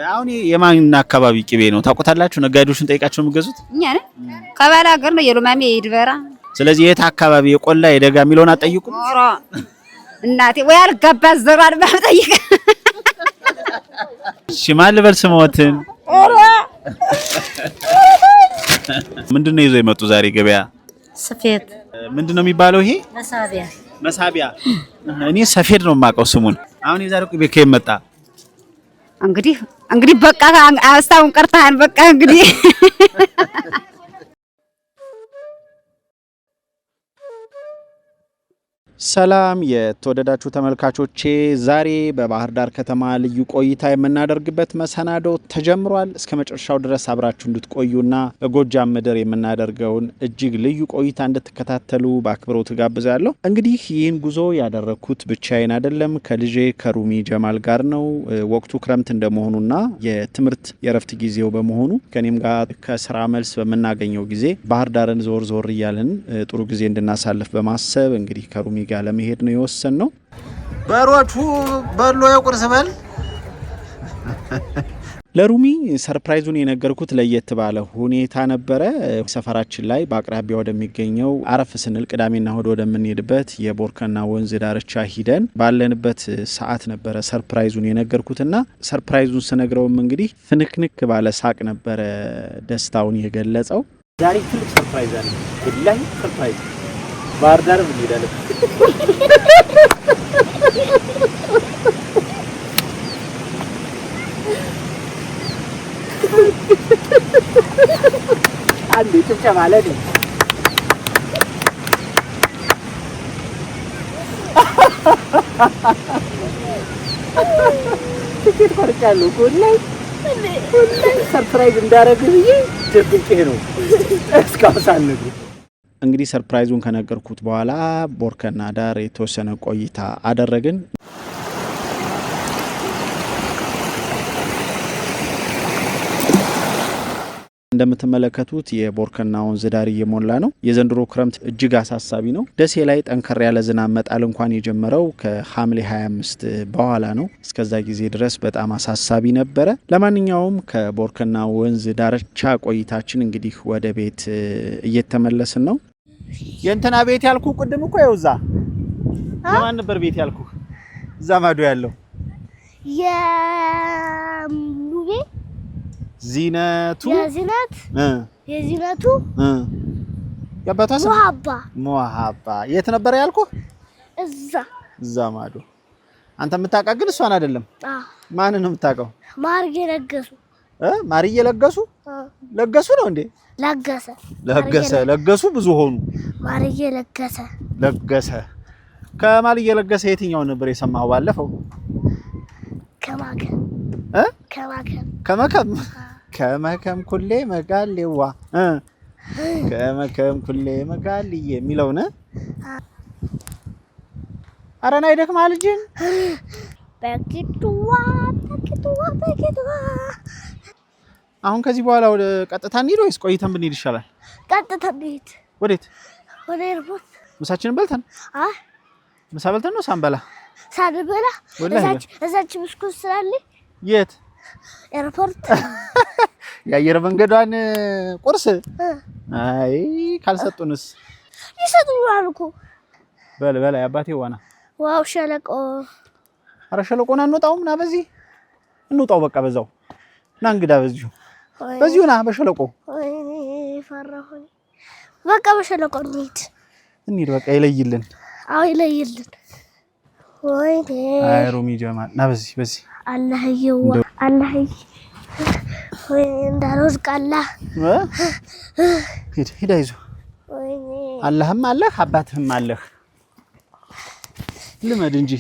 አሁን የማን አካባቢ ቅቤ ነው ታውቁታላችሁ? ነጋዴዎችን ጠይቃቸው የምገዙት እኛ ነን። ከባላ ሀገር ነው የሉማሜ ይድበራ። ስለዚህ የት አካባቢ የቆላ የደጋ የሚለውን አጠይቁ። ኦሮ እናቴ ወይ አልገባ ዘራን ባጠይቅ። እሺ ማን ልበል ስሞትን? ኦሮ ምንድነው ይዞ የመጡ ዛሬ ገበያ? ሰፌድ ምንድነው የሚባለው ይሄ? መሳቢያ መሳቢያ። እኔ ሰፌድ ነው የማውቀው ስሙን። አሁን የዛሬው ቅቤ ከየት መጣ? እንግዲህ በቃ አስታውን ቀርታን በቃ እንግዲህ ሰላም የተወደዳችሁ ተመልካቾቼ፣ ዛሬ በባህር ዳር ከተማ ልዩ ቆይታ የምናደርግበት መሰናዶ ተጀምሯል። እስከ መጨረሻው ድረስ አብራችሁ እንድትቆዩና በጎጃም ምድር የምናደርገውን እጅግ ልዩ ቆይታ እንድትከታተሉ በአክብሮት ጋብዛለሁ። እንግዲህ ይህን ጉዞ ያደረኩት ብቻዬን አይደለም፣ ከልጄ ከሩሚ ጀማል ጋር ነው። ወቅቱ ክረምት እንደመሆኑና የትምህርት የረፍት ጊዜው በመሆኑ ከኔም ጋር ከስራ መልስ በምናገኘው ጊዜ ባህር ዳርን ዞር ዞር እያልን ጥሩ ጊዜ እንድናሳልፍ በማሰብ እንግዲህ ከሩሚ ጋር ለመሄድ ነው የወሰንነው። በሮቹ በሎ የቁርስ በል ለሩሚ ሰርፕራይዙን የነገርኩት ለየት ባለ ሁኔታ ነበረ። ሰፈራችን ላይ በአቅራቢያ ወደሚገኘው አረፍ ስንል ቅዳሜና እሁድ ወደምንሄድበት የቦርከና ወንዝ ዳርቻ ሂደን ባለንበት ሰዓት ነበረ ሰርፕራይዙን የነገርኩትና ሰርፕራይዙን ስነግረውም እንግዲህ ፍንክንክ ባለ ሳቅ ነበረ ደስታውን የገለጸው። ዛሬ ትልቅ ሰርፕራይዝ አለ። ወላሂ ሰርፕራይዝ ባህር ዳር እንሄዳለን። አንዴ ጭብጨባ ማለት ነው። ትኬት ቆርጫለሁ እኮ ላይ ሰርፕራይዝ እንዳደረግህ ብዬ ደብቄ ነው እስካሁን ሳልነግርህ። እንግዲህ ሰርፕራይዙን ከነገርኩት በኋላ ቦርከና ዳር የተወሰነ ቆይታ አደረግን። እንደምትመለከቱት የቦርከና ወንዝ ዳር እየሞላ ነው። የዘንድሮ ክረምት እጅግ አሳሳቢ ነው። ደሴ ላይ ጠንከር ያለ ዝናብ መጣል እንኳን የጀመረው ከሐምሌ 25 በኋላ ነው። እስከዛ ጊዜ ድረስ በጣም አሳሳቢ ነበረ። ለማንኛውም ከቦርከና ወንዝ ዳርቻ ቆይታችን እንግዲህ ወደ ቤት እየተመለስን ነው። የእንትና ቤት ያልኩ ቅድም እኮ ይውዛ የማን ነበር ቤት ያልኩ? እዛ ማዶ ያለው የሙቤ ዚነቱ የዚነቱ ያባቷ ስም ሙሃባ የት ነበር ያልኩ? እዛ ማዶ። አንተ የምታውቃት ግን እሷን አይደለም። ማንን ነው የምታውቀው? ማርጌ ለገሱ። ማርዬ ለገሱ ለገሱ ነው እንዴ? ለገሱ ብዙ ሆኑ። ማርዬ ለገሰ ከማርዬ ለገሰ የትኛው ነበር የሰማው ባለፈው? ከመከም ኩሌ መጋሌዋ ከመከም ኩሌ መጋሌ የሚለው ነው። አረና ይደክማል ልጅን በቂቱዋ አሁን ከዚህ በኋላ ወደ ቀጥታ እንሂድ ወይስ ቆይተን ብንሄድ ይሻላል? ቀጥታ እንሂድ። ወዴት? ወደ ኤርፖርት። ምሳችንን በልተን? ምሳ በልተን ነው ሳንበላ? ሳንበላ እዛች ብስኩት ስላለ። የት? ኤርፖርት። የአየር መንገዷን ቁርስ? አይ ካልሰጡንስ? ይሰጡናል እኮ። በል አባቴ ዋና። ዋው ሸለቆ። አረ ሸለቆና እንወጣው ና በዚህ እንውጣው በቃ በዛው ና እንግዳ በዚሁ ና በሸለቆ። ወይኔ ፈራሁኝ። በቃ በሸለቆ እንሂድ በቃ ይለይልን። አዎ ይለይልን። ወይኔ አይ ሩሚ ጀማል ና በዚህ አላህዬዋ አላህዬ ወይ እንዳልወድቅ አላህ ሂድ አይዞህ። ወይኔ አላህም አለህ አባትህም አለህ። ልመድ እንጂ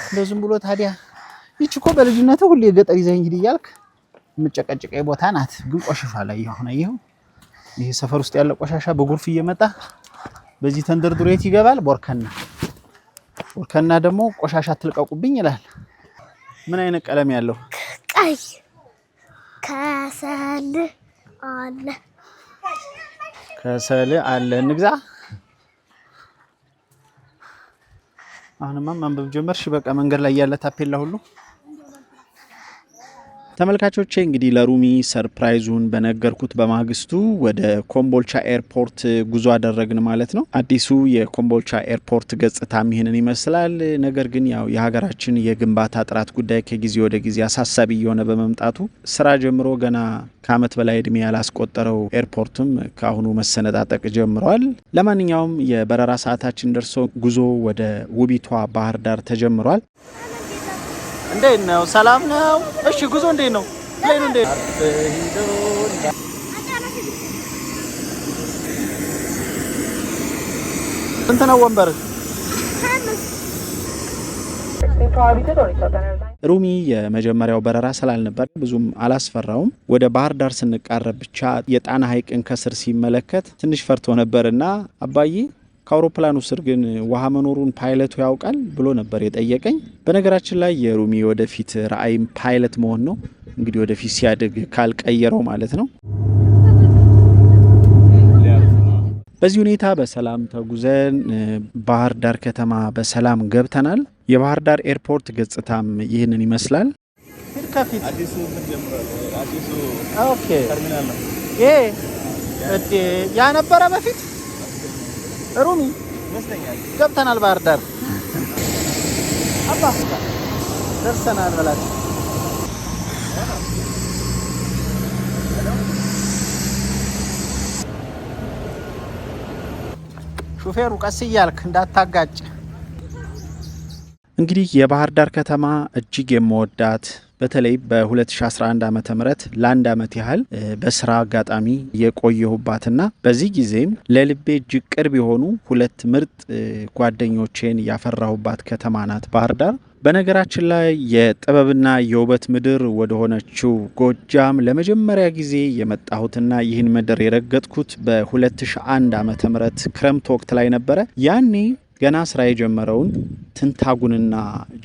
እንደዚህም ብሎ ታዲያ ይቺ እኮ በልጅነትህ ሁሌ ገጠር ይዘኸኝ ሂድ እያልክ የምጨቀጭቀኝ ቦታ ናት። ግን ቆሻሻ ላይ አየኸው? ይሄ ሰፈር ውስጥ ያለ ቆሻሻ በጎርፍ እየመጣ በዚህ ተንደርድሮ የት ይገባል? ቦርከና ደግሞ ቆሻሻ አትልቀቁብኝ ይላል። ምን አይነት ቀለም ያለው? ቀይ ከሰል አለ እንግዛ። አሁንማ ማንበብ ጀመርሽ። በቃ መንገድ ላይ ያለ ታፔላ ሁሉ ተመልካቾቼ እንግዲህ ለሩሚ ሰርፕራይዙን በነገርኩት በማግስቱ ወደ ኮምቦልቻ ኤርፖርት ጉዞ አደረግን ማለት ነው። አዲሱ የኮምቦልቻ ኤርፖርት ገጽታም ይህንን ይመስላል። ነገር ግን ያው የሀገራችን የግንባታ ጥራት ጉዳይ ከጊዜ ወደ ጊዜ አሳሳቢ እየሆነ በመምጣቱ ስራ ጀምሮ ገና ከዓመት በላይ እድሜ ያላስቆጠረው ኤርፖርትም ከአሁኑ መሰነጣጠቅ ጀምሯል። ለማንኛውም የበረራ ሰዓታችን ደርሶ ጉዞ ወደ ውቢቷ ባህር ዳር ተጀምሯል። እንዴት ነው? ሰላም ነው? እሺ ጉዞ እንዴት ነው? ፕሌኑ እንዴት ነው? ስንት ነው ወንበር? ሩሚ የመጀመሪያው በረራ ስላልነበር ብዙም አላስፈራውም። ወደ ባህር ዳር ስንቃረብ ብቻ የጣና ሐይቅን ከስር ሲመለከት ትንሽ ፈርቶ ነበርና አባዬ ከአውሮፕላኑ ስር ግን ውሃ መኖሩን ፓይለቱ ያውቃል ብሎ ነበር የጠየቀኝ። በነገራችን ላይ የሩሚ ወደፊት ራዕይም ፓይለት መሆን ነው። እንግዲህ ወደፊት ሲያድግ ካልቀየረው ማለት ነው። በዚህ ሁኔታ በሰላም ተጉዘን ባህር ዳር ከተማ በሰላም ገብተናል። የባህር ዳር ኤርፖርት ገጽታም ይህንን ይመስላል። ከፊት አዲሱ ኦኬ ተርሚናል ነው ይሄ እዴ ያ ነበረ በፊት ሩሚ ይመስለኛል። ገብተናል ባህር ዳር አባ ደርሰናል በላችሁ። ሹፌሩ ቀስ እያልክ እንዳታጋጭ። እንግዲህ የባህር ዳር ከተማ እጅግ የምወዳት በተለይ በ2011 ዓመተ ምህረት ለአንድ ዓመት ያህል በስራ አጋጣሚ የቆየሁባትና በዚህ ጊዜም ለልቤ እጅግ ቅርብ የሆኑ ሁለት ምርጥ ጓደኞቼን ያፈራሁባት ከተማ ናት ባህር ዳር። በነገራችን ላይ የጥበብና የውበት ምድር ወደ ሆነችው ጎጃም ለመጀመሪያ ጊዜ የመጣሁትና ይህን ምድር የረገጥኩት በ2001 ዓመተ ምህረት ክረምት ወቅት ላይ ነበረ። ያኔ ገና ስራ የጀመረውን ትንታጉንና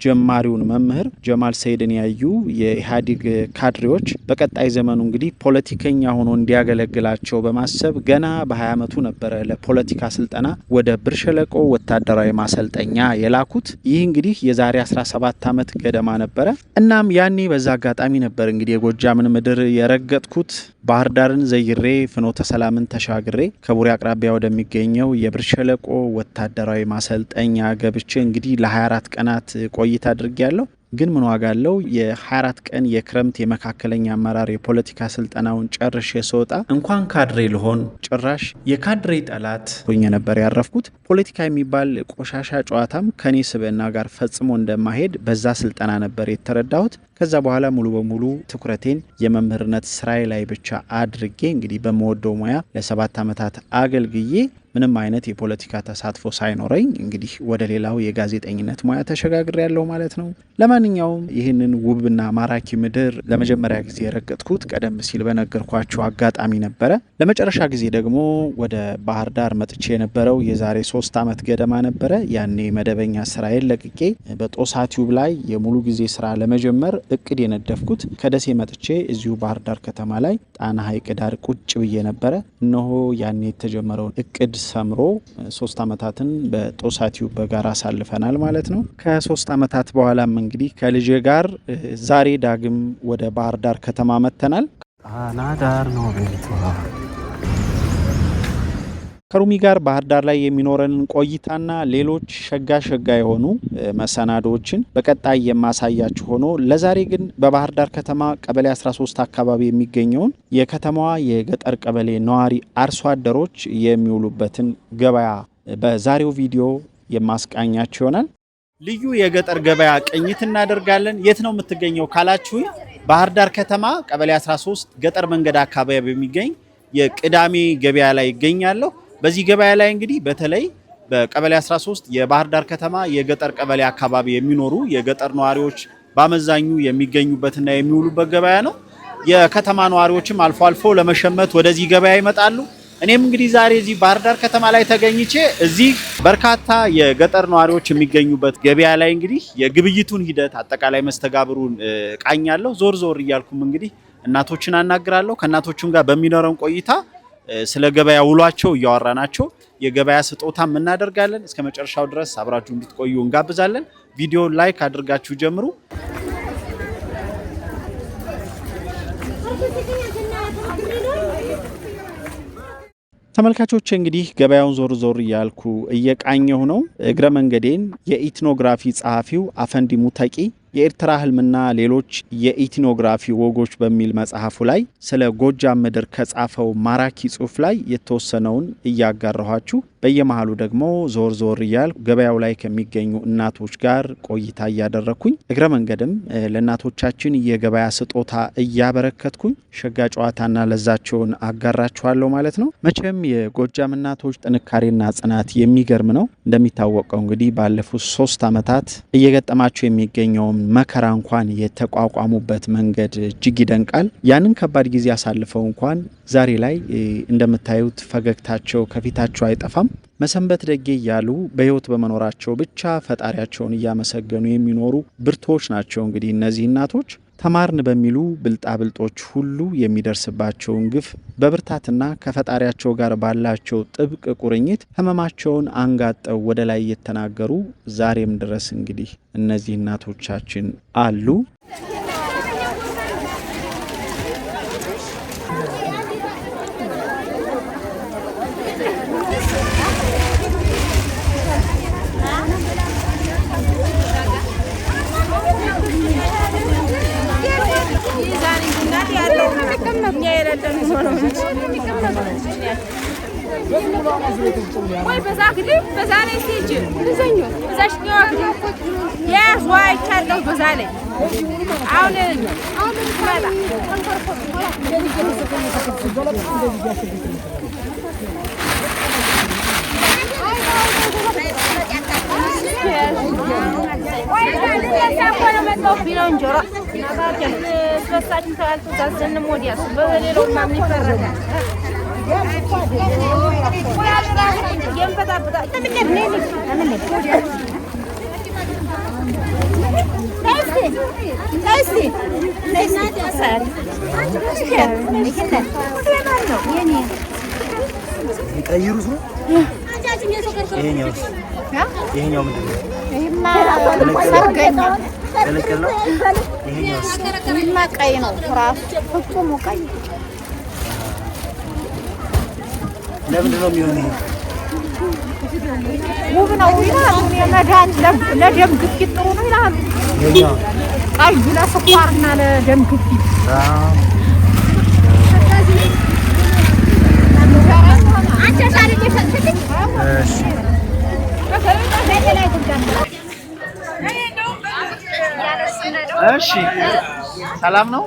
ጀማሪውን መምህር ጀማል ሰይድን ያዩ የኢህአዴግ ካድሬዎች በቀጣይ ዘመኑ እንግዲህ ፖለቲከኛ ሆኖ እንዲያገለግላቸው በማሰብ ገና በ20 ዓመቱ ነበረ ለፖለቲካ ስልጠና ወደ ብር ሸለቆ ወታደራዊ ማሰልጠኛ የላኩት። ይህ እንግዲህ የዛሬ 17 ዓመት ገደማ ነበረ። እናም ያኔ በዛ አጋጣሚ ነበር እንግዲህ የጎጃምን ምድር የረገጥኩት። ባህር ዳርን ዘይሬ ፍኖተ ሰላምን ተሻግሬ ከቡሬ አቅራቢያ ወደሚገኘው የብር ሸለቆ ወታደራዊ ማሰልጠኛ ገብቼ እንግዲህ ለ24 ቀናት ቆይታ አድርጌያለሁ። ግን ምን ዋጋ አለው? የ24 ቀን የክረምት የመካከለኛ አመራር የፖለቲካ ስልጠናውን ጨርሼ ስወጣ እንኳን ካድሬ ልሆን ጭራሽ የካድሬ ጠላት ሆኜ ነበር ያረፍኩት። ፖለቲካ የሚባል ቆሻሻ ጨዋታም ከኔ ስብዕና ጋር ፈጽሞ እንደማሄድ በዛ ስልጠና ነበር የተረዳሁት። ከዛ በኋላ ሙሉ በሙሉ ትኩረቴን የመምህርነት ስራዬ ላይ ብቻ አድርጌ እንግዲህ በመወደው ሙያ ለ7 ዓመታት አገልግዬ ምንም አይነት የፖለቲካ ተሳትፎ ሳይኖረኝ እንግዲህ ወደ ሌላው የጋዜጠኝነት ሙያ ተሸጋግሬ ያለው ማለት ነው። ለማንኛውም ይህንን ውብና ማራኪ ምድር ለመጀመሪያ ጊዜ የረገጥኩት ቀደም ሲል በነገርኳቸው አጋጣሚ ነበረ። ለመጨረሻ ጊዜ ደግሞ ወደ ባህር ዳር መጥቼ የነበረው የዛሬ 3 ዓመት ገደማ ነበረ። ያኔ መደበኛ ስራዬን ለቅቄ በጦሳ ቲዩብ ላይ የሙሉ ጊዜ ስራ ለመጀመር እቅድ የነደፍኩት ከደሴ መጥቼ እዚሁ ባህር ዳር ከተማ ላይ ጣና ሐይቅ ዳር ቁጭ ብዬ ነበረ። እነሆ ያኔ የተጀመረውን እቅድ ሰምሮ 3 ዓመታትን በጦሳ ቲዩብ በጋራ አሳልፈናል ማለት ነው። ከ3 ዓመታት በኋላም እንግዲህ ከልጄ ጋር ዛሬ ዳግም ወደ ባህር ዳር ከተማ መጥተናል። ጣና ዳር ነው ቤቷ። ከሩሚ ጋር ባህር ዳር ላይ የሚኖረንን ቆይታና ሌሎች ሸጋ የሆኑ መሰናዶዎችን በቀጣይ የማሳያችሁ ሆኖ ለዛሬ ግን በባህር ዳር ከተማ ቀበሌ 13 አካባቢ የሚገኘውን የከተማዋ የገጠር ቀበሌ ነዋሪ አርሶ አደሮች የሚውሉበትን ገበያ በዛሬው ቪዲዮ የማስቃኛችሁ ይሆናል። ልዩ የገጠር ገበያ ቅኝት እናደርጋለን። የት ነው የምትገኘው ካላችሁ ባህር ዳር ከተማ ቀበሌ 13 ገጠር መንገድ አካባቢ የሚገኝ የቅዳሜ ገበያ ላይ ይገኛለሁ። በዚህ ገበያ ላይ እንግዲህ በተለይ በቀበሌ 13 የባህር ዳር ከተማ የገጠር ቀበሌ አካባቢ የሚኖሩ የገጠር ነዋሪዎች በአመዛኙ የሚገኙበትና የሚውሉበት ገበያ ነው። የከተማ ነዋሪዎችም አልፎ አልፎ ለመሸመት ወደዚህ ገበያ ይመጣሉ። እኔም እንግዲህ ዛሬ እዚህ ባህር ዳር ከተማ ላይ ተገኝቼ እዚህ በርካታ የገጠር ነዋሪዎች የሚገኙበት ገበያ ላይ እንግዲህ የግብይቱን ሂደት አጠቃላይ መስተጋብሩን ቃኛለሁ። ዞር ዞር እያልኩም እንግዲህ እናቶችን አናግራለሁ። ከእናቶቹም ጋር በሚኖረን ቆይታ ስለ ገበያ ውሏቸው እያወራናቸው የገበያ ስጦታም እናደርጋለን። እስከ መጨረሻው ድረስ አብራችሁ እንድትቆዩ እንጋብዛለን። ቪዲዮ ላይክ አድርጋችሁ ጀምሩ። ተመልካቾች እንግዲህ ገበያውን ዞር ዞር እያልኩ እየቃኘሁ ነው። እግረ መንገዴን የኢትኖግራፊ ጸሐፊው አፈንዲ ሙተቂ የኤርትራ ህልምና ሌሎች የኢትኖግራፊ ወጎች በሚል መጽሐፉ ላይ ስለ ጎጃም ምድር ከጻፈው ማራኪ ጽሑፍ ላይ የተወሰነውን እያጋራኋችሁ በየመሃሉ ደግሞ ዞር ዞር እያልኩ ገበያው ላይ ከሚገኙ እናቶች ጋር ቆይታ እያደረኩኝ እግረ መንገድም ለእናቶቻችን የገበያ ስጦታ እያበረከትኩኝ ሸጋ ጨዋታና ለዛቸውን አጋራችኋለሁ ማለት ነው። መቼም የጎጃም እናቶች ጥንካሬና ጽናት የሚገርም ነው። እንደሚታወቀው እንግዲህ ባለፉት 3 ዓመታት እየገጠማቸው የሚገኘው መከራ እንኳን የተቋቋሙበት መንገድ እጅግ ይደንቃል። ያንን ከባድ ጊዜ አሳልፈው እንኳን ዛሬ ላይ እንደምታዩት ፈገግታቸው ከፊታቸው አይጠፋም። መሰንበት ደጌ እያሉ በህይወት በመኖራቸው ብቻ ፈጣሪያቸውን እያመሰገኑ የሚኖሩ ብርቶች ናቸው። እንግዲህ እነዚህ እናቶች ተማርን በሚሉ ብልጣብልጦች ሁሉ የሚደርስባቸውን ግፍ በብርታትና ከፈጣሪያቸው ጋር ባላቸው ጥብቅ ቁርኝት ህመማቸውን አንጋጠው ወደ ላይ እየተናገሩ ዛሬም ድረስ እንግዲህ እነዚህ እናቶቻችን አሉ። ወይ በዛክሊ በዛኔ ሲጂ ለዘኞ በዛሽ ነው ያስ ዋይ ካለው በዛኔ አሁን ማላ ወይ ያሳቆለ መጣው ቢሮን ጆሮ ናታከል ስበሳችን ታልቱ ዛዘንም ወዲያስ በሌላው ማምን ይፈረዳል ይሄኛው ምንድን ነው? ይሄማ ሰርገኛ ተለቀለ ይሄማ ቀይ ነው ራሱ ፍጹም ቀይ ለምንድን ነው የሚሆነው? ውብ ነው ይላሉ። የመዳን ለደም ግፊት ጥሩ ነው ይላሉ። ይሄኛው ቀዩ ለስኳርና ለደም ግፊት እሺ ሰላም ነው።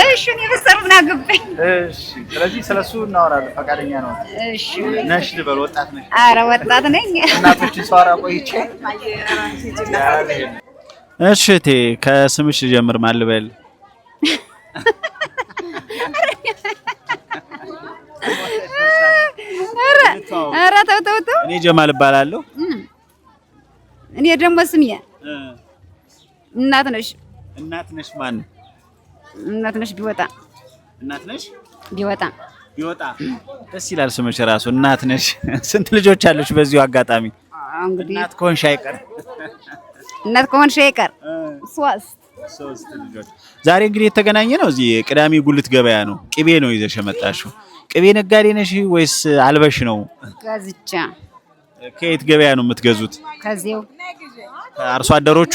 እሺ እኔ በሰርብና ገባኝ። እሺ ስለዚህ ስለሱ እናወራለን። ፈቃደኛ ነው? እሺ ነሽ ልበል? ወጣት ነሽ? ኧረ ወጣት ነኝ። እናቶችን ሰዋራ ቆይቼ እሺ እቴ ከስምሽ ጀምር ማን ልበል? ኧረ ተው እኔ ጀማል እባላለሁ። እኔ ደግሞ ስሜ እናት ነሽ። እናት ነሽ ማን? እናት ነሽ ቢወጣ። እናት ነሽ ቢወጣ ደስ ይላል ስምሽ ራሱ እናት ነሽ። ስንት ልጆች አሉሽ? በዚሁ አጋጣሚ እንግዲህ እናት ከሆንሽ አይቀር ሶስት ልጆች። ዛሬ እንግዲህ የተገናኘ ነው እዚህ ቅዳሜ ጉልት ገበያ ነው። ቅቤ ነው ይዘሽ የመጣሽው። ቅቤ ነጋዴ ነሽ ወይስ አልበሽ ነው? ጋዝቻ። ከየት ገበያ ነው የምትገዙት? ከዚያው አርሶ አደሮቹ።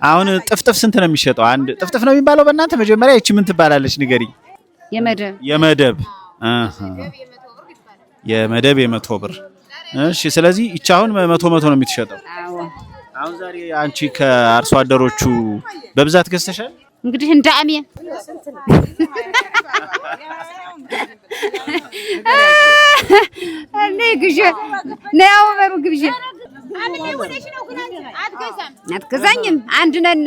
አሁን ጥፍጥፍ ስንት ነው የሚሸጠው? አንድ ጥፍጥፍ ነው የሚባለው በእናንተ? መጀመሪያ እቺ ምን ትባላለች ንገሪኝ። የመደብ የ100 ብር። እሺ ስለዚህ እቺ አሁን 100 ነው የምትሸጠው? አዎ። አሁን ዛሬ አንቺ ከአርሶ አደሮቹ በብዛት ገዝተሻል? እንግዲህ እንደ አሜን እኔ ግዢ ነው በሩ ግዢ አትገዛኝም። አንድ ነን።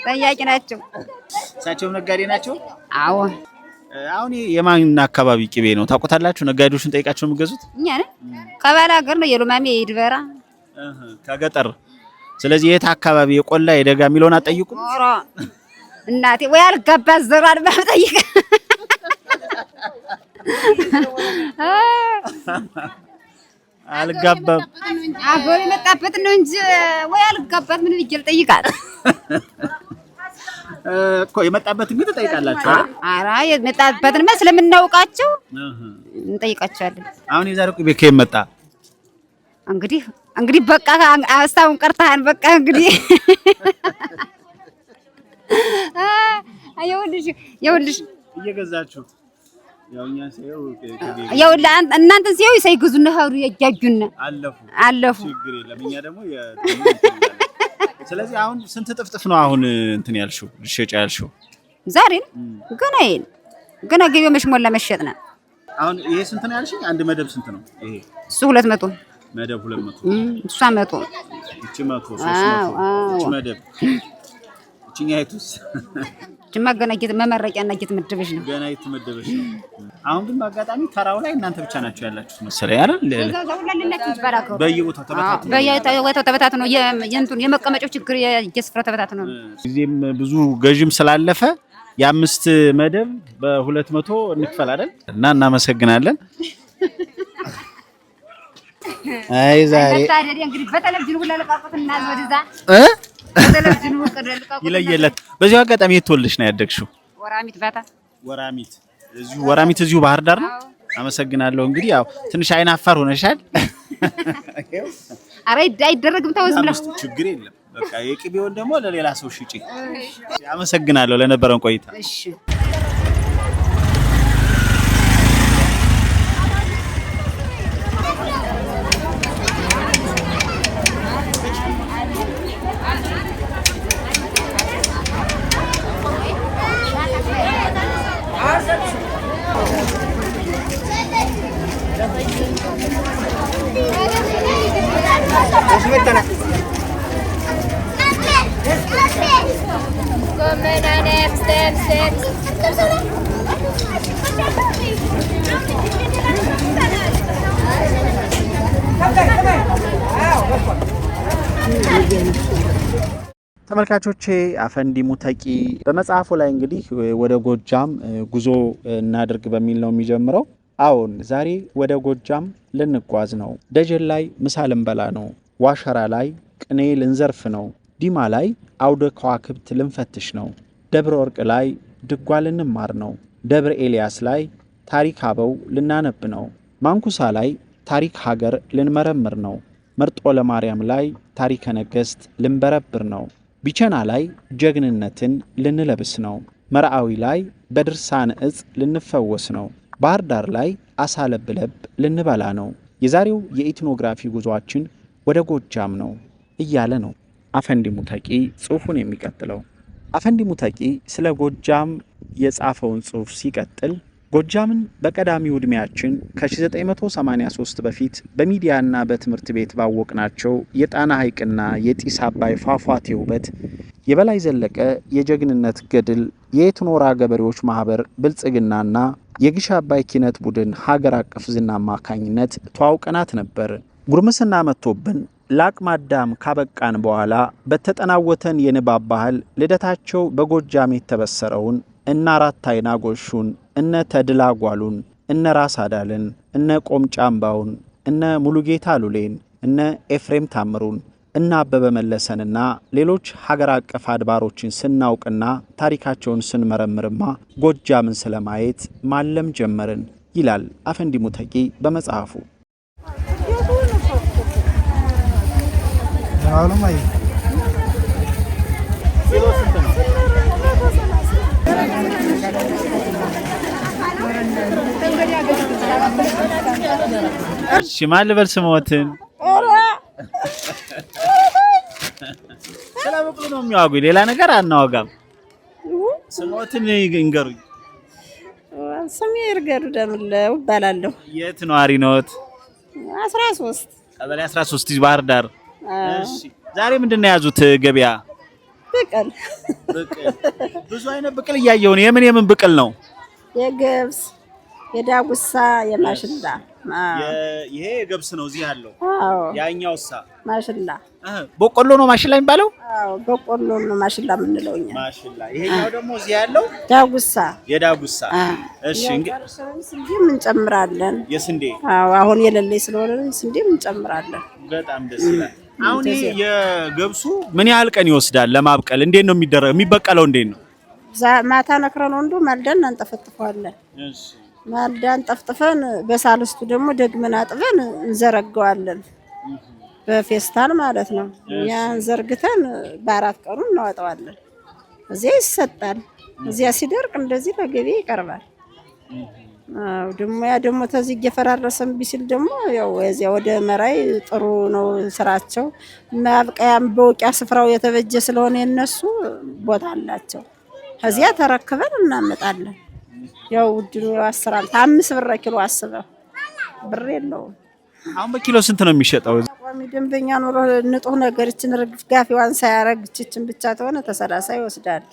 ጠያቂ ናቸው። እሳቸው ነጋዴ ናቸው? አዎ። አሁን የማን አካባቢ ቅቤ ነው ታውቁታላችሁ? ነጋዴዎችን ጠይቃቸው የምትገዙት? እኛ ነን። ቀበላ ሀገር ነው የሉማሜ ይድበራ ከገጠር። ስለዚህ የት አካባቢ የቆላ የደጋ የሚለውን አትጠይቁ? ኦሮ እናቴ ወይ አልገባ ዘራን ባጠይቅ አልጋባም። አገር የመጣበት ነው እንጂ ወይ አልጋባት ምን ልጅ ልጠይቃት? እኮ የመጣበትን ግን ትጠይቃላችሁ አይደል? ኧረ የመጣበትን ስለምናውቃቸው እንጠይቃቸዋለን። አሁን የዛሬው ቅቤ ከየት መጣ? እንግዲህ በቃ አስታውን ቀርተሃል። በቃ እንግዲህ ይኸውልሽ እየገዛችሁ ያው እናንተ ሲያዩ ሳይገዙ ነው ሀሩ ያጃጁና አለፉ። ችግር የለም እኛ ደግሞ ስለዚህ አሁን ስንት ጥፍጥፍ ነው አሁን እንትን ያልሽው ልሸጫ ያልሽው? ዛሬ ገና ገበያው መሽሞላ መሸጥና አሁን ይሄ ስንት ነው ያልሽኝ? አንድ መደብ ስንት ነው ይሄ? እሱ 200 መደብ 200 እሷ 100 እቺ 100 300 እቺ መደብ እቺኛ አይቱስ ጅማ ገና መመረቂያና ምድብሽ ነው። ገና ምድብሽ ነው። አሁን ግን በአጋጣሚ ተራው ላይ እናንተ ብቻ ናችሁ ያላችሁት መሰለኝ አይደል? በየቦታው ተበታትኖ የመቀመጫው ችግር የስፍራ ተበታትኖ ነው። እዚህም ብዙ ገዥም ስላለፈ የ5 መደብ በ200 እንክፈል አይደል? እና እናመሰግናለን። አይ ዛሬ እንግዲህ በቴሌቪዥን ሁላ ለቃቁትና ወደዛ ይለየለት። በዚሁ አጋጣሚ የተወልሽ ነው ያደግሽው? ወራሚት እዚሁ ባህር ዳር ነው። አመሰግናለሁ። እንግዲህ ያው ትንሽ አይን አፋር ሆነሻል። ኧረ አይደረግም ተወዝ ብለህ ችግር የለም። በቃ የቅቤውን ደግሞ ለሌላ ሰው ሽጪ። አመሰግናለሁ ለነበረን ቆይታ። እሺ ተመልካቾቼ አፈንዲ ሙተቂ በመጽሐፉ ላይ እንግዲህ ወደ ጎጃም ጉዞ እናድርግ በሚል ነው የሚጀምረው። አዎን ዛሬ ወደ ጎጃም ልንጓዝ ነው። ደጀን ላይ ምሳ ልንበላ ነው። ዋሸራ ላይ ቅኔ ልንዘርፍ ነው። ዲማ ላይ አውደ ከዋክብት ልንፈትሽ ነው። ደብረ ወርቅ ላይ ድጓ ልንማር ነው። ደብረ ኤልያስ ላይ ታሪክ አበው ልናነብ ነው። ማንኩሳ ላይ ታሪክ ሀገር ልንመረምር ነው። መርጦ ለማርያም ላይ ታሪከ ነገሥት ልንበረብር ነው። ቢቸና ላይ ጀግንነትን ልንለብስ ነው። መርአዊ ላይ በድርሳን እጽ ልንፈወስ ነው። ባህር ዳር ላይ አሳ ለብለብ ልንበላ ነው። የዛሬው የኢትኖግራፊ ጉዟችን ወደ ጎጃም ነው እያለ ነው አፈንዲ ሙተቂ ጽሑፉን የሚቀጥለው። አፈንዲ ሙተቂ ስለ ጎጃም የጻፈውን ጽሑፍ ሲቀጥል ጎጃምን በቀዳሚው ዕድሜያችን ከ1983 በፊት በሚዲያና በትምህርት ቤት ባወቅናቸው የጣና ሐይቅና የጢስ አባይ ፏፏቴ ውበት፣ የበላይ ዘለቀ የጀግንነት ገድል፣ የኤትኖራ ገበሬዎች ማህበር ብልጽግናና የግሽ አባይ ኪነት ቡድን ሀገር አቀፍ ዝና አማካኝነት ተዋውቀናት ነበር። ጉርምስና መጥቶብን ለአቅመ አዳም ካበቃን በኋላ በተጠናወተን የንባብ ባህል ልደታቸው በጎጃም የተበሰረውን እነ አራት አይና ጎሹን፣ እነ ተድላ ጓሉን፣ እነ ራስ አዳልን፣ እነ ቆምጫምባውን፣ እነ ሙሉጌታ ሉሌን፣ እነ ኤፍሬም ታምሩን፣ እነ አበበ መለሰንና ሌሎች ሀገር አቀፍ አድባሮችን ስናውቅና ታሪካቸውን ስንመረምርማ ጎጃምን ስለማየት ማለም ጀመርን ይላል አፈንዲ ሙተቂ በመጽሐፉ። እሺ ማን ልበል ስሞትን? ስለ በቅሎ ነው የሚያወጉኝ፣ ሌላ ነገር አናወጋም። ስሞትን ይንገሩኝ። ስሜ ይርገዱ ደምለው እባላለሁ። የት ነዋሪ ነዎት? 13 ቀበሌ 13 ባህር ዳር። እሺ ዛሬ ምንድነው የያዙት ገበያ? ብቅል። ብዙ አይነት ብቅል እያየሁ ነው። የምን ብቅል ነው? የገብስ፣ የዳጉሳ፣ የማሽላ። ይሄ የገብስ ነው እዚህ ያለው። አዎ ያኛውሳ ማሽላ። በቆሎ ነው ማሽላ የሚባለው? አዎ በቆሎ ነው ማሽላ የምንለው እኛ። ማሽላ። ይሄኛው ደግሞ እዚህ ያለው ዳጉሳ። የዳጉሳ። እሺ ስንዴም እንጨምራለን። የስንዴ? አዎ አሁን የሌለኝ ስለሆነ ስንዴም እንጨምራለን። በጣም ደስ ይላል። አሁን የገብሱ ምን ያህል ቀን ይወስዳል ለማብቀል? እንዴት ነው የሚበቀለው? እንዴት ነው ማታ ነክረን ወንዱ ማልዳን አንጠፈጥፈዋለን። ማልዳን ጠፍጥፈን በሳልስቱ ደግሞ ደግመን አጥበን እንዘረጋዋለን በፌስታል ማለት ነው። ያን ዘርግተን በአራት ቀኑ እናወጣዋለን። እዚያ ይሰጣል። እዚያ ሲደርቅ እንደዚህ ለገበያ ይቀርባል። ደግሞ ተዚህ እየፈራረሰም ቢሲል ደግሞ ያው እዚያ ወደ መራይ ጥሩ ነው ስራቸው። ማብቀያም በውቂያ ስፍራው የተበጀ ስለሆነ የነሱ ቦታ አላቸው። እዚያ ተረክበን እናመጣለን። ያው ውድ ነው ያስራል። 5 ብር ኪሎ አስበው ብር የለውም። አሁን በኪሎ ስንት ነው የሚሸጠው? ቋሚ ደንበኛ ኑሮ ንጡህ ነገር እችን ርግፍ ጋፊዋን ሳያረግ እችን ብቻ ተሆነ ተሰላሳ ይወስዳል።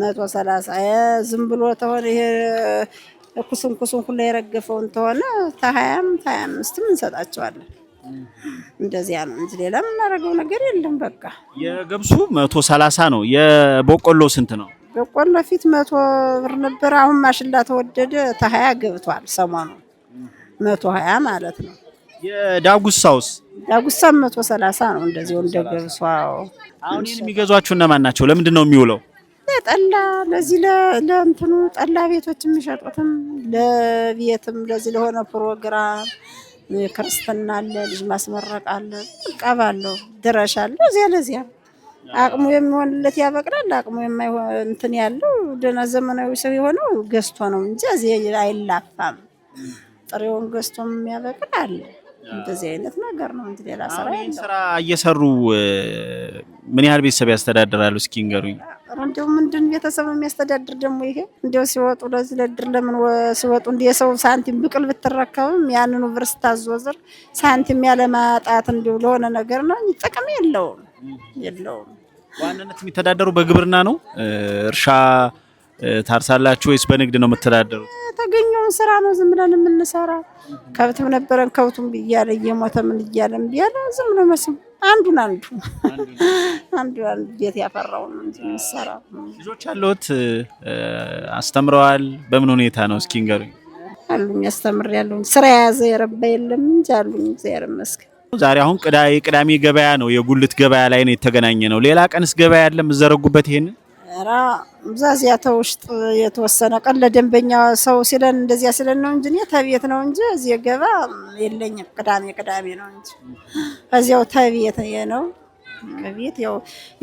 130 ዝም ብሎ ተሆነ ይሄ ኩስን ሁሉ የረገፈውን ተሆነ ተ20 25 እንሰጣቸዋለን። እንደዚያ ነው እንጂ ሌላ የምናደርገው ነገር የለም። በቃ የገብሱ 130 ነው። የበቆሎ ስንት ነው? በቆሎ ፊት 100 ብር ነበር። አሁን ማሽላ ተወደደ ተ20 ገብቷል። ሰሞኑ 120 ማለት ነው። የዳጉሳውስ? ዳጉሳ 130 ነው። እንደዚህ ወንደ ገብሷው። አሁን የሚገዟችሁ እነማን ናቸው? ለምንድን ነው የሚውለው? ለጠላ ለዚህ ለእንትኑ ጠላ ቤቶች የሚሸጡትም ለቤትም ለዚህ ለሆነ ፕሮግራም ክርስትና አለ፣ ልጅ ማስመረቅ አለ፣ ቀባለው ድረሽ አለ። ለዚያ አቅሙ የሚሆንለት ያበቅላል። አቅሙ የማይሆን እንትን ያለው ደህና ዘመናዊ ሰው የሆነው ገዝቶ ነው እንጂ እዚህ አይላፋም። ጥሬውን ገዝቶ የሚያበቅል አለ። እንደዚህ አይነት ነገር ነው እንጂ ሌላ ስራ የለም። ስራ እየሰሩ ምን ያህል ቤተሰብ ያስተዳድራሉ? እስኪ ንገሩኝ። እንደው ምንድን ቤተሰብ የሚያስተዳድር ደግሞ ይሄ እንደው ሲወጡ ለዚህ ለድር ለምን ሲወጡ እንደ የሰው ሳንቲም ብቅል ብትረከብም ያንኑ ብር ስታዘወዝር ሳንቲም ያለማጣት እንደው ለሆነ ነገር ነው። ጥቅም የለውም። ዋናነት የሚተዳደሩ በግብርና ነው። እርሻ ታርሳላችሁ ወይስ በንግድ ነው የምትተዳደሩት? የተገኘውን ስራ ነው ዝም ብለን የምንሰራ። ከብትም ነበረን ከብቱም እያለ እየሞተ ምን እያለም ቢያለ ዝም ብሎ መስም አንዱ ቤት ያፈራው ነው እንጂ የምንሰራው። ልጆች አሉት? አስተምረዋል? በምን ሁኔታ ነው እስኪ ንገሩኝ። አሉኝ አስተምሬያለሁ። ስራ የያዘ የረባ የለም እንጂ አሉኝ። እግዚአብሔር ይመስገን። ዛሬ አሁን ቅዳሜ ገበያ ነው፣ የጉልት ገበያ ላይ ነው የተገናኘ ነው። ሌላ ቀንስ ገበያ ያለ የምትዘረጉበት? ይሄን ራ ዛዚያ ተውሽጥ የተወሰነ ቀን ለደንበኛ ሰው ሲለን እንደዚያ ሲለን ነው እንጂ ተቤት ነው እንጂ እዚህ ገባ የለኝም። ቅዳሜ ነው እንጂ እዚያው ተቤት ነው። ከቤት ያው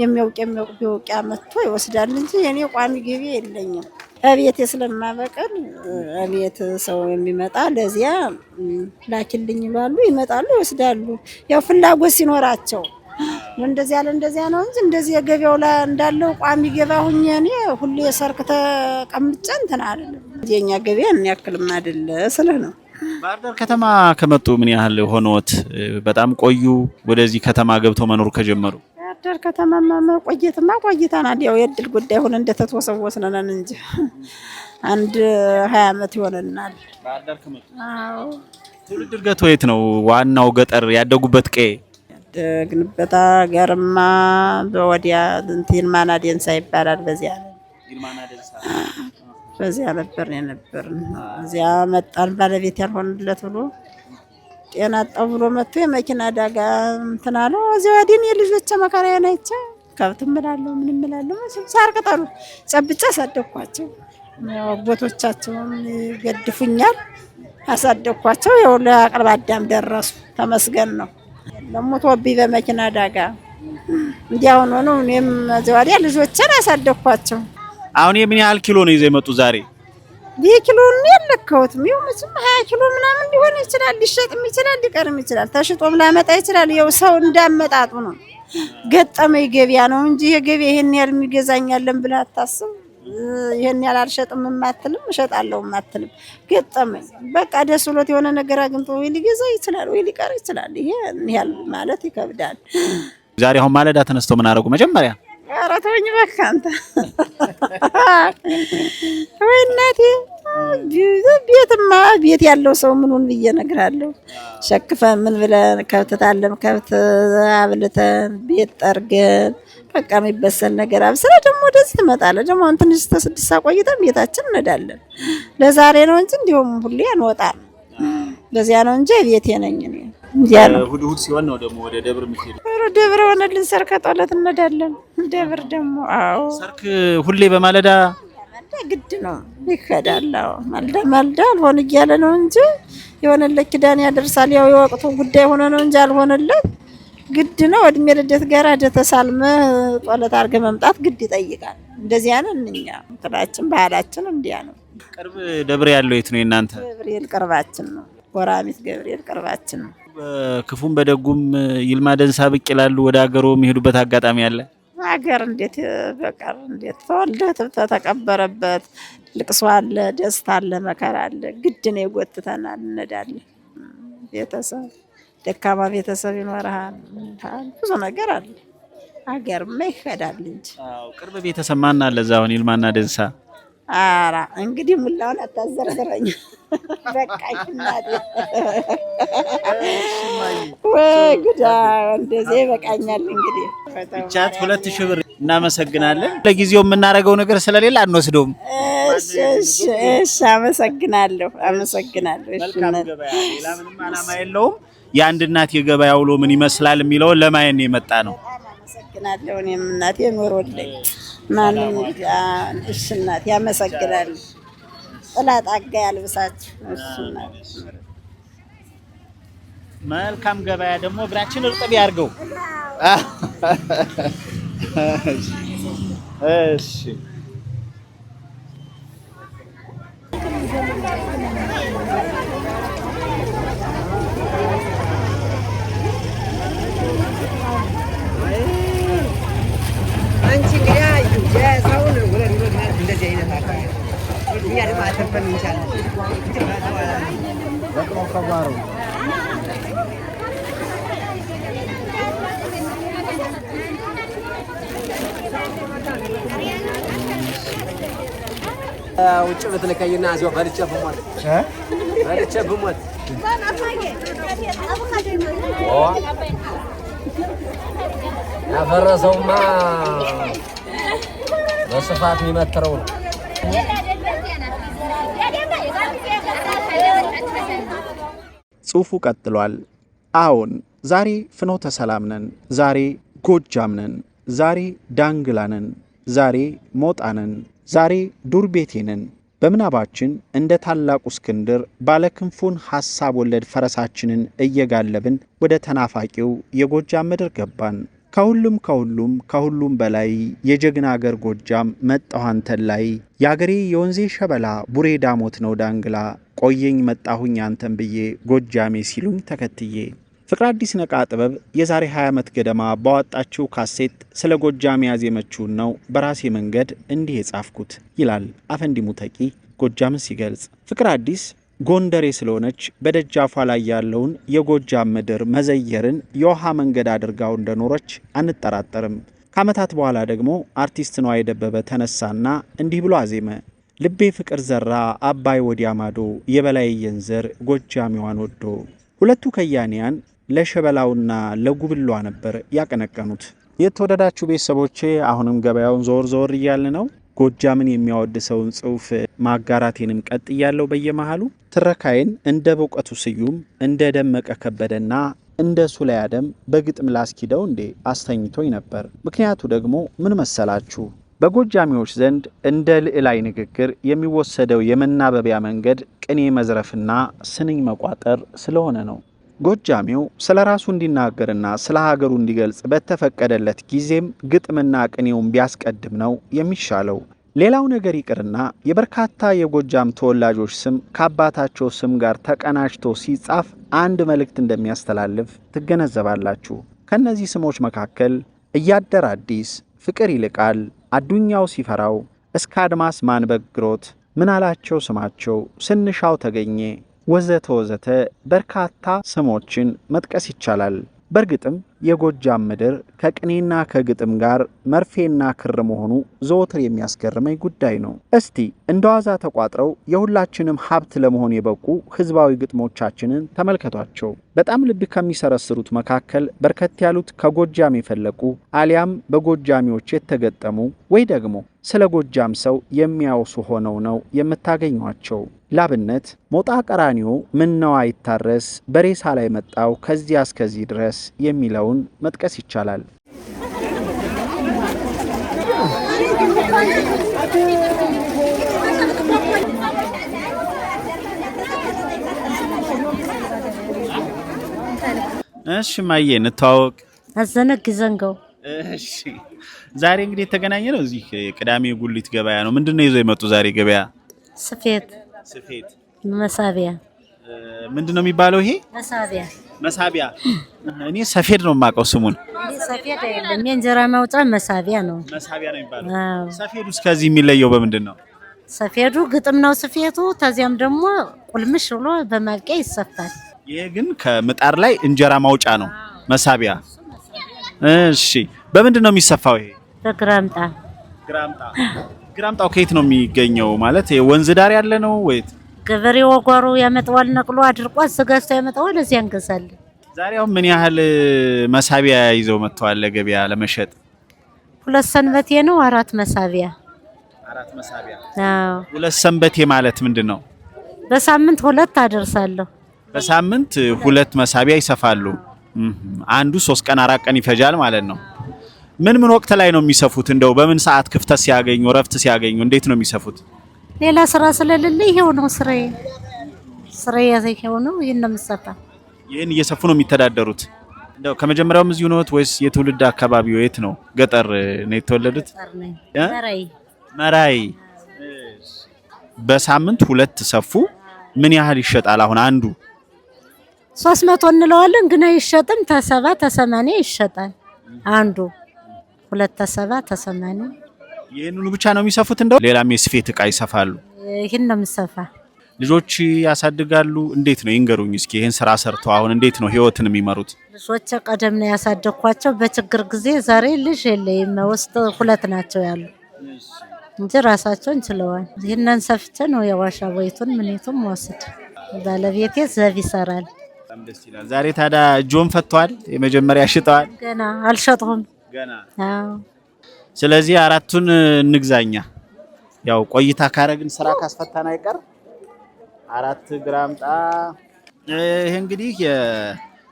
የሚያውቅ ቢውቂያ መጥቶ ይወስዳል እንጂ የኔ ቋሚ ገቢ የለኝም። እቤት ስለማበቀል እቤት ሰው የሚመጣ ለዚያ ላኪልኝ ይላሉ፣ ይመጣሉ፣ ይወስዳሉ። ያው ፍላጎት ሲኖራቸው እንደዚያ ነው እንጂ እንደዚህ የገበያው ላይ እንዳለው ቋሚ ገባ ሁኜ እኔ ሁሌ ሰርክ ተቀምጬ እንትን አይደለም። የኛ ገበያ እኔ ያክልም አይደለ ስለህ ነው። ባህር ዳር ከተማ ከመጡ ምን ያህል ሆኖት? በጣም ቆዩ ወደዚህ ከተማ ገብተው መኖር ከጀመሩ? ባህር ዳር ከተማማ ቆይተናል። ያው የእድል ጉዳይ ሆነ እንደተተወሰወስን ነን እንጂ አንድ 20 ዓመት ይሆነናል። ባህር ዳር ከመጡ? አዎ። ትውልድ እድገት ወይት ነው? ዋናው ገጠር ያደጉበት ቀዬ? ያደግንበት ገርማ በወዲያ እንትን ማናዴንሳ ይባላል። በዚያ ነበር የነበርን። እዚያ መጣን። ባለቤት ያልሆንለት ብሎ ጤና አጣው ብሎ መጥቶ የመኪና አደጋ እንትን አለው። እዚያ ወዲን የልጆች መከራዬ ናቸው። ከብት እምላለሁ ምን እምላለሁ ሳር ቅጠሉ ጨብጬ አሳደግኳቸው። አጎቶቻቸውም ይገድፉኛል። አሳደግኳቸው። ያው ለአቅርብ አዳም ደረሱ። ተመስገን ነው። ለሞቶብኝ በመኪና አደጋ እንዲያው ነው። እኔም እዚያ ወዲያ ልጆችን አሳደግኳቸው። አሁን የምን ያህል ኪሎ ነው ይዘው የመጡ ዛሬ? ይህ ኪሎ ነው የለከውትም። ይኸው መቼም 20 ኪሎ ምናምን ሊሆን ይችላል። ሊሸጥም ይችላል፣ ሊቀርም ይችላል። ተሽጦም ላመጣ ይችላል። ያው ሰው እንዳመጣጡ ነው። ገጠመኝ ገበያ ነው እንጂ የገበያ ይሄን ያህል የሚገዛኛለን ብለህ አታስብ። ይሄን ያህል አልሸጥም የማትልም እሸጣለሁ የማትልም ገጠመኝ በቃ ደስ ብሎት የሆነ ነገር አግኝቶ ወይ ሊገዛ ይችላል ወይ ሊቀር ይችላል። ይሄ ያህል ማለት ይከብዳል። ዛሬ አሁን ማለዳ ተነስተው ምን አደረጉ መጀመሪያ? ኧረ ተወኝ በቃ አንተ። ወይ እናቴ ቤት ያለው ሰው ምኑን ብዬ እነግርሃለሁ። ሸክፈን ምን ብለን ከብት ታለም ከብት አብልተን ቤት ጠርገን በቃ የሚበሰል ነገር አብስለ ደግሞ ወደዚህ ትመጣለህ። ደግሞ አሁን ትንሽ 6 ሰዓት ቆይተን ቤታችን እንሄዳለን። ለዛሬ ነው እንጂ እንዲሁም ሁሌ አንወጣም። በዚያ ነው እንጂ ቤቴ ነኝ እኔ። እሑድ ሲሆን ነው ደግሞ ወደ ደብር የምትሄዱ? ደብር ሆነልን ሰርክ ጦለት እንሄዳለን። ደብር ደግሞ አዎ ሰርክ ሁሌ በማለዳ ግድ ነው ይከዳል። አዎ ማልዳ አልሆን እያለ ነው እንጂ የሆነለት ኪዳን ያደርሳል። ያው የወቅቱ ጉዳይ ሆነ ነው እንጂ አልሆነለት ግድ ነው። እድሜ ልደት ጋር ተሳልመ ጦለት አድርገህ መምጣት ግድ ይጠይቃል። እንደዚያ ነን እኛ እንትናችን ባህላችን እንዲያ ነው። ቅርብ ደብር ያለው የት ነው እናንተ? ገብርኤል ቅርባችን ነው። ወራሚት ገብርኤል ቅርባችን ነው። በክፉም በደጉም ይልማ ደንሳ ብቅ ይላሉ። ወደ ሀገሩ የሚሄዱበት አጋጣሚ አለ? ሀገር እንዴት በቀር እንዴት ተወልደ ተቀበረበት ልቅሶ አለ፣ ደስታ አለ፣ መከራ አለ። ግድ ነው ይጎትተናል፣ እንሄዳለን። ቤተሰብ ደካማ ቤተሰብ ይኖርሃል፣ ብዙ ነገር አለ። ሀገርማ ይሄዳል እንጂ። አዎ ቅርብ ቤተሰብ ማን አለ እዛ አሁን ይልማና ደንሳ? ኧረ እንግዲህ ሙላውን አታዘርዝረኝ። በቃኝ እናቴ። ወይ ጉዳ እንደዚህ በቃኛል። እንግዲህ ብቻት 2000 ብር እናመሰግናለን። ለጊዜው የምናደርገው ነገር ስለሌለ አንወስደውም። እሺ አመሰግናለሁ። እሺ ሌላ ምንም ዓላማ የለውም። የአንድ እናት የገበያ ውሎ ምን ይመስላል የሚለውን ለማየት ነው የመጣ ነው። አመሰግናለሁ። እኔም እናቴ ኖሮልኝ ማንም እሺ እናቴ አመሰግናለሁ። ጥላጣጋ ያልብሳችሁ። እሺ እናቴ መልካም ገበያ ደግሞ እግራችን እርጥብ ያርገው። እሺ አንቺ ግራ የሰውን ወለድ ማለት እንደዚህ አይነት አካል እኛ ደግሞ አተፈን እንቻለን። በቃ ከባሩ ውጭ በተለካየና አዚው ፈርቼ ብሞት ያፈረሰውማ በስፋት የሚመትረው ነው። ጽሑፉ ቀጥሏል። አዎን ዛሬ ፍኖተ ሰላም ነን፣ ዛሬ ጎጃም ነን፣ ዛሬ ዳንግላ ነን፣ ዛሬ ሞጣ ነን፣ ዛሬ ዱር ቤቴ ነን። በምናባችን እንደ ታላቁ እስክንድር ባለክንፉን ሐሳብ ወለድ ፈረሳችንን እየጋለብን ወደ ተናፋቂው የጎጃም ምድር ገባን። ከሁሉም በላይ የጀግና አገር ጎጃም መጣሁ አንተን ላይ የአገሬ የወንዜ ሸበላ ቡሬ ዳሞት ነው ዳንግላ ቆየኝ መጣሁኝ አንተን ብዬ ጎጃሜ ሲሉኝ ተከትዬ። ፍቅር አዲስ ነቃ ጥበብ የዛሬ 20 ዓመት ገደማ ባወጣችው ካሴት ስለ ጎጃም ያዜመችውን ነው በራሴ መንገድ እንዲህ የጻፍኩት ይላል አፈንዲ ሙተቂ ጎጃምን ሲገልጽ። ፍቅር አዲስ ጎንደሬ ስለሆነች በደጃፏ ላይ ያለውን የጎጃም ምድር መዘየርን የውሃ መንገድ አድርጋው እንደኖረች አንጠራጠርም። ከዓመታት በኋላ ደግሞ አርቲስት ነዋይ ደበበ ተነሳና እንዲህ ብሎ አዜመ። ልቤ ፍቅር ዘራ አባይ ወዲያ ማዶ የበላይ የንዘር ጎጃሚዋን ወዶ። ሁለቱ ከያንያን ለሸበላውና ለጉብሏ ነበር ያቀነቀኑት። የተወደዳችሁ ቤተሰቦቼ አሁንም ገበያውን ዞር እያልን ነው። ጎጃምን የሚያወድሰውን ጽሑፍ ማጋራቴንም ቀጥያለሁ። በየመሃሉ ትረካዬን እንደ በውቀቱ ስዩም እንደ ደመቀ ከበደና እንደ ሱላይ አደም በግጥም ላስኪደው እንዴ አስተኝቶኝ ነበር። ምክንያቱ ደግሞ ምን መሰላችሁ? በጎጃሚዎች ዘንድ እንደ ልዕላይ ንግግር የሚወሰደው የመናበቢያ መንገድ ቅኔ መዝረፍና ስንኝ መቋጠር ስለሆነ ነው። ጎጃሚው ስለ ራሱ እንዲናገርና ስለ ሀገሩ እንዲገልጽ በተፈቀደለት ጊዜም ግጥምና ቅኔውን ቢያስቀድም ነው የሚሻለው። ሌላው ነገር ይቅርና የበርካታ የጎጃም ተወላጆች ስም ከአባታቸው ስም ጋር ተቀናጅቶ ሲጻፍ አንድ መልእክት እንደሚያስተላልፍ ትገነዘባላችሁ። ከነዚህ ስሞች መካከል እያደር አዲስ፣ ፍቅር ይልቃል፣ አዱኛው ሲፈራው፣ እስከ አድማስ ማንበግሮት፣ ምናላቸው ስማቸው፣ ስንሻው ተገኘ ወዘተ በርካታ ስሞችን መጥቀስ ይቻላል። በእርግጥም የጎጃም ምድር ከቅኔና ከግጥም ጋር መርፌና ክር መሆኑ ዘወትር የሚያስገርመኝ ጉዳይ ነው። እስቲ እንደዋዛ ተቋጥረው የሁላችንም ሀብት ለመሆን የበቁ ህዝባዊ ግጥሞቻችንን ተመልከቷቸው። በጣም ልብ ከሚሰረስሩት መካከል በርከት ያሉት ከጎጃም የፈለቁ አሊያም በጎጃሚዎች የተገጠሙ ወይ ደግሞ ስለ ጎጃም ሰው የሚያወሱ ሆነው ነው የምታገኟቸው። ላብነት ሞጣ ቀራኒዮ ምነው አይታረስ በሬሳ ላይ መጣው ከዚያ እስከዚህ ድረስ የሚለውን መጥቀስ ይቻላል። እሺ ማየ እንተዋወቅ። አዘነግ ዘንገው። እሺ ዛሬ እንግዲህ የተገናኘ ነው እዚህ ቅዳሜ ጉሊት ገበያ ነው። ምንድነው ይዘው የመጡ ዛሬ ገበያ? ስፌት መሳቢያ። ምንድነው የሚባለው ይሄ? መሳቢያ። እኔ ሰፌድ ነው የማውቀው ስሙን። ሰፌድ አይደለም፣ የእንጀራ ማውጫ መሳቢያ ነው። መሳቢያ ነው የሚባለው። ሰፌዱ እስከዚህ የሚለየው በምንድን ነው? ሰፌዱ ግጥም ነው ስፌቱ። ተዚያም ደግሞ ቁልምሽ ብሎ በማልቂያ ይሰፋል። ይሄ ግን ከምጣር ላይ እንጀራ ማውጫ ነው መሳቢያ። እሺ በምንድን ነው የሚሰፋው ይሄ? በግራምጣ። ግራምጣው ከየት ነው የሚገኘው? ማለት ወንዝ ዳር ያለ ነው ወይስ ገበሬው ወጓሮ ያመጣዋል? ነቅሎ አድርቆ አዘጋጅቶ ያመጣዋል። እዚያ እንገዛለን። ዛሬ አሁን ምን ያህል መሳቢያ ይዘው መጥተዋል ለገበያ ለመሸጥ? 2 ሰንበቴ ነው 4 መሳቢያ። 4 መሳቢያ። አዎ 2 ሰንበቴ ማለት ምንድነው? በሳምንት 2 አደርሳለሁ። በሳምንት 2 መሳቢያ ይሰፋሉ። አንዱ 3 ቀን 4 ቀን ይፈጃል ማለት ነው። ምን ወቅት ላይ ነው የሚሰፉት? እንደው በምን ሰዓት ክፍተት ሲያገኙ ረፍት ሲያገኙ እንዴት ነው የሚሰፉት? ሌላ ስራ ስለሌለ ይሄው ነው ስራዬ ይሄው ነው። ይሄን ነው የምሰፋ። ይሄን እየሰፉ ነው የሚተዳደሩት። እንደው ከመጀመሪያውም እዚሁ ነው ወይስ የትውልድ አካባቢው የት ነው? ገጠር ነው የተወለዱት? መራይ። በሳምንት 2 ሰፉ። ምን ያህል ይሸጣል አሁን አንዱ? 300 እንለዋለን ግን አይሸጥም። ተሰባ ተሰማኔ ይሸጣል አንዱ 2 ተሰባ ተሰማኔ። ይሄንኑ ብቻ ነው የሚሰፉት? እንደው ሌላም የስፌት ዕቃ ይሰፋሉ? ይሄን ነው የምሰፋ። ልጆች ያሳድጋሉ? እንዴት ነው ይንገሩኝ እስኪ። ይሄን ስራ ሰርተው አሁን እንዴት ነው ህይወትን የሚመሩት? ልጆች ቀደም ነው ያሳደግኳቸው በችግር ጊዜ። ዛሬ ልጅ የለኝም። ውስጥ 2 ናቸው ያሉ እንጂ ራሳቸውን ችለዋል። ይሄንን ሰፍቼ ነው የዋሻ ወይቱን ምንይቱም ወስድ። ባለቤቴ ዘብ ይሰራል። በጣም ደስ ይላል። ዛሬ ታዲያ እጆን ፈቷል? የመጀመሪያ ሽጠዋል? ገና አልሸጥሁም ገና። አዎ ስለዚህ 4ቱን እንግዛኛ። ያው ቆይታ ካረግን ስራ ካስፈታና አይቀር 4 ግራምጣ። ይሄ እንግዲህ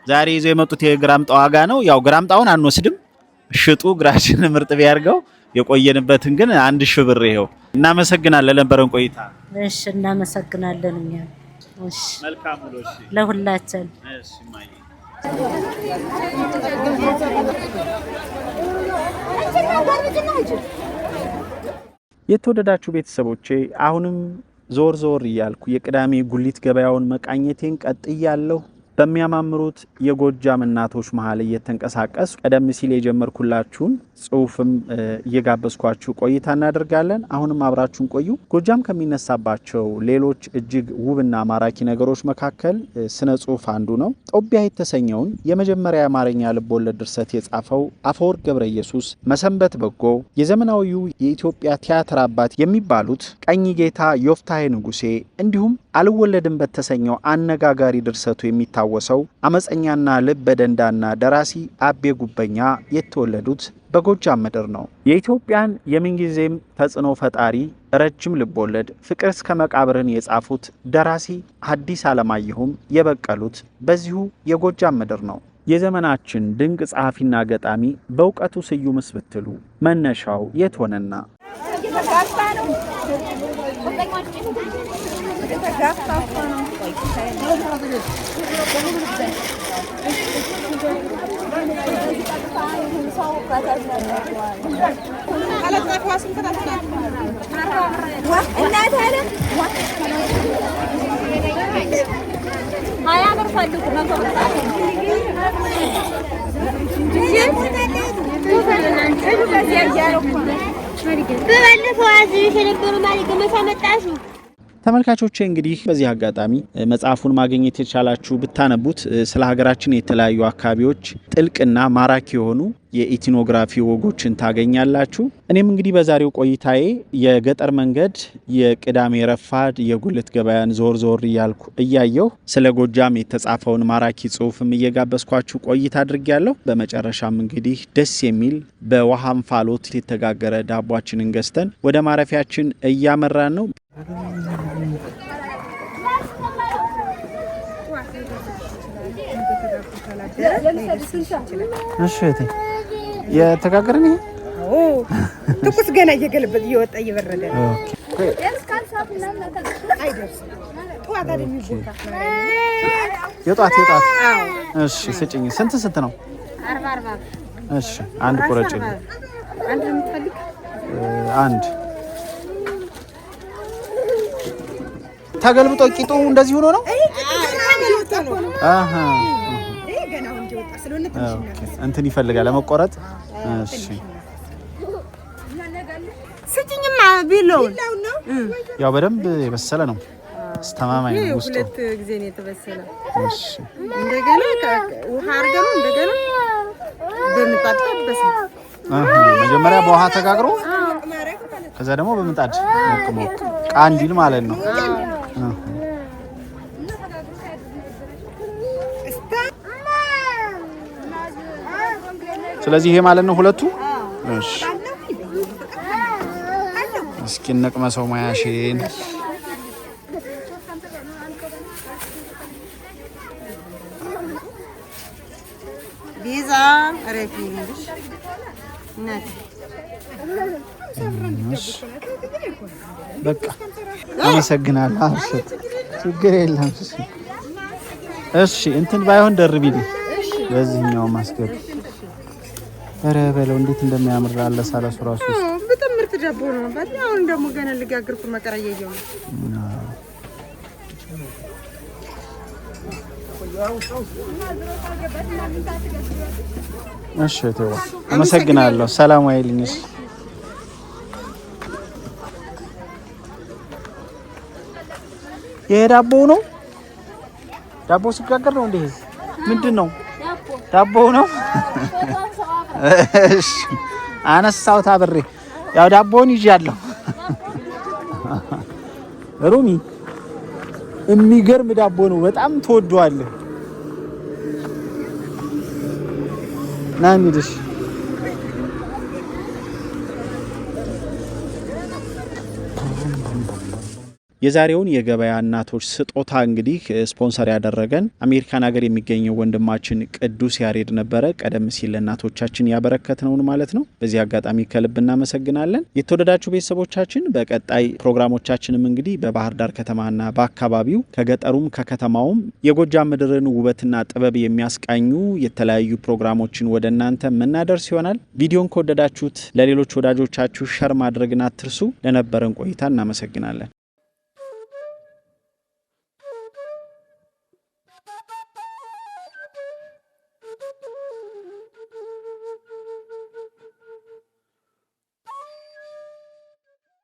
ዛሬ ይዘው የመጡት የግራምጣ ዋጋ ነው። ያው ግራምጣውን አንወስድም፣ ሽጡ ግራችን ምርጥ ቢያርገው። የቆየንበትን ግን 1000 ብር ይሄው። እናመሰግናለን ለነበረን ቆይታ። እሺ እናመሰግናለን እኛ። እሺ መልካም ሁሉ። እሺ ለሁላችን። እሺ ማይ የተወደዳችሁ ቤተሰቦቼ አሁንም ዞር እያልኩ የቅዳሜ ጉሊት ገበያውን መቃኘቴን ቀጥያለሁ። በሚያማምሩት የጎጃም እናቶች መሃል እየተንቀሳቀስ ቀደም ሲል የጀመርኩላችሁን ጽሁፍም እየጋበዝኳችሁ ቆይታ እናደርጋለን። አሁንም አብራችሁን ቆዩ። ጎጃም ከሚነሳባቸው ሌሎች እጅግ ውብና ማራኪ ነገሮች መካከል ስነ ጽሁፍ አንዱ ነው። ጦቢያ የተሰኘውን የመጀመሪያ የአማርኛ ልቦለድ ድርሰት የጻፈው አፈወርቅ ገብረ ኢየሱስ መሰንበት በጎ የዘመናዊው የኢትዮጵያ ቲያትር አባት የሚባሉት ቀኝ ጌታ ዮፍታሔ ንጉሴ እንዲሁም አልወለድም በተሰኘው አነጋጋሪ ድርሰቱ የሚታወሰው አመፀኛና ልበ ደንዳና ደራሲ አቤ ጉበኛ የተወለዱት በጎጃም ምድር ነው። የኢትዮጵያን የምንጊዜም ተጽዕኖ ፈጣሪ ረጅም ልቦለድ ፍቅር እስከ መቃብርን የጻፉት ደራሲ ሐዲስ ዓለማየሁም የበቀሉት በዚሁ የጎጃም ምድር ነው። የዘመናችን ድንቅ ጸሐፊና ገጣሚ በእውቀቱ ስዩምስ ብትሉ መነሻው የት ሆነና? ተመልካቾቼ እንግዲህ በዚህ አጋጣሚ መጽሐፉን ማግኘት የቻላችሁ ብታነቡት ስለ ሀገራችን የተለያዩ አካባቢዎች ጥልቅና ማራኪ የሆኑ የኢትኖግራፊ ወጎችን ታገኛላችሁ። እኔም እንግዲህ በዛሬው ቆይታዬ የገጠር መንገድ የቅዳሜ ረፋድ የጉልት ገበያን ዞር ዞር እያየሁ ስለ ጎጃም የተጻፈውን ማራኪ ጽሑፍም እየጋበዝኳችሁ ቆይታ አድርጌያለሁ። በመጨረሻም እንግዲህ ደስ የሚል በውሃ እንፋሎት የተጋገረ ዳቧችንን ገዝተን ወደ ማረፊያችን እያመራን ነው። እሺ እቴ የተጋገረ ነው። ትኩስ ገና እየገለበጥ እየወጣ እየበረደ ነው። የጧት እሺ ስጭኝ። ስንት ነው? 40 እሺ አንድ ቁረጭ። አንድ የምትፈልግ አንድ ተገልብጦ ቂጡ እንደዚህ ሆኖ ነው። አሃ እንትን ይፈልጋል ለመቆረጥ። እሺ ስጭኝማ ቢለው ነው ያው በደንብ የበሰለ ነው። አስተማማኝ ነው ውስጡ። ሁለት ጊዜ ነው የተበሰለ። እሺ እንደገና ውሃ አርገው እንደገና በምጣድ ተበሰለ። መጀመሪያ በውሃ ተጋግሮ ከዛ ደግሞ በምጣድ ሞቅ ቃንዲል ማለት ነው። ስለዚህ ይሄ ማለት ነው ሁለቱ። እሺ እስኪ እንቅመሰው ማያሽን። ቢዛ ረፊንሽ እናት በቃ አመሰግናለሁ። አብሽት ችግር የለም። እሺ እንትን ባይሆን ደርቢልኝ በዚህኛው ማስገብ። ኧረ በለው እንዴት እንደሚያምር አለ ሳለሱ ራሱ በጣም ምርጥ ዳቦ ነው። አሁን ደግሞ ገና ልጋግርኩ መቀራ እያየሁ ነው። እሺ ተው አመሰግናለሁ። ሰላም አይልኝስ። ይሄ ዳቦ ነው። ዳቦ ሲጋገር ነው እንዴ? ምንድነው? ዳቦ ነው። እሺ አነሳውታ ብሬ ያው ዳቦን ይዣለሁ። ሩሚ የሚገርም ዳቦ ነው። በጣም ተወዷል። ናሚድሽ የዛሬውን የገበያ እናቶች ስጦታ እንግዲህ ስፖንሰር ያደረገን አሜሪካን ሀገር የሚገኘው ወንድማችን ቅዱስ ያሬድ ነበረ። ቀደም ሲል እናቶቻችን ያበረከትነውን ማለት ነው። በዚህ አጋጣሚ ከልብ እናመሰግናለን። የተወደዳችሁ ቤተሰቦቻችን በቀጣይ ፕሮግራሞቻችንም እንግዲህ በባህር ዳር ከተማና በአካባቢው ከገጠሩም ከከተማውም የጎጃም ምድርን ውበትና ጥበብ የሚያስቃኙ የተለያዩ ፕሮግራሞችን ወደ እናንተ የምናደርስ ይሆናል። ቪዲዮን ከወደዳችሁት ለሌሎች ወዳጆቻችሁ ሸር ማድረግን አትርሱ። ለነበረን ቆይታ እናመሰግናለን።